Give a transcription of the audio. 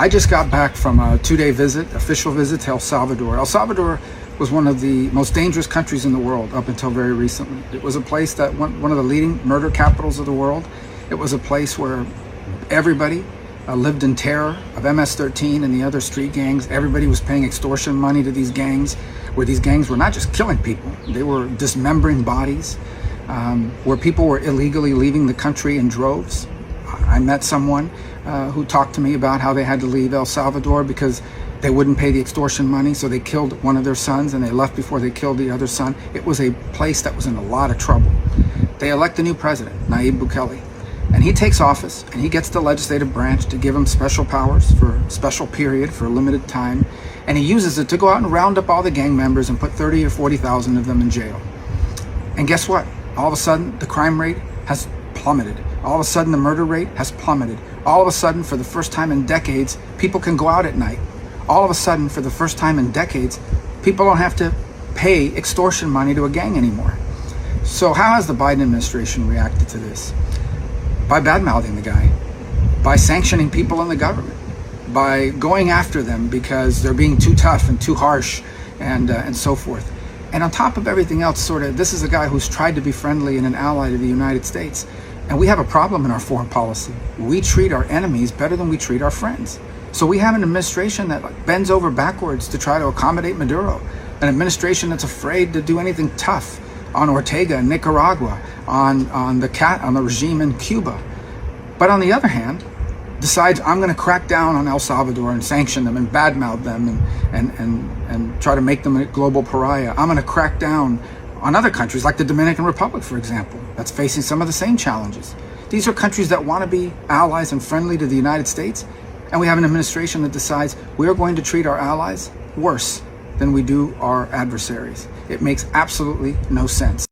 I just got back from a 2-day visit, official visit to El Salvador. El Salvador was one of the most dangerous countries in the world up until very recently. It was a place that one of the leading murder capitals of the world. It was a place where everybody lived in terror of MS-13 and the other street gangs. Everybody was paying extortion money to these gangs, where these gangs were not just killing people, they were dismembering bodies, where people were illegally leaving the country in droves. I met someone who talked to me about how they had to leave El Salvador because they wouldn't pay the extortion money, so they killed one of their sons and they left before they killed the other son. It was a place that was in a lot of trouble. They elect a new president, Nayib Bukele, and he takes office and he gets the legislative branch to give him special powers for a special period, for a limited time, and he uses it to go out and round up all the gang members and put 30 or 40,000 of them in jail. And guess what? All of a sudden, the crime rate has plummeted. All of a sudden, the murder rate has plummeted. All of a sudden, for the first time in decades, people can go out at night. All of a sudden, for the first time in decades, people don't have to pay extortion money to a gang anymore. So how has the Biden administration reacted to this? By bad-mouthing the guy, by sanctioning people in the government, by going after them because they're being too tough and too harsh and so forth. And on top of everything else, this is a guy who's tried to be friendly and an ally to the United States. And we have a problem in our foreign policy. We treat our enemies better than we treat our friends. So we have an administration that bends over backwards to try to accommodate Maduro, an administration that's afraid to do anything tough on Ortega in Nicaragua, on the regime in Cuba. But on the other hand, decides I'm going to crack down on El Salvador and sanction them and badmouth them and try to make them a global pariah. I'm going to crack down on other countries like the Dominican Republic, for example, that's facing some of the same challenges. These are countries that want to be allies and friendly to the United States, and we have an administration that decides we're going to treat our allies worse than we do our adversaries. It makes absolutely no sense.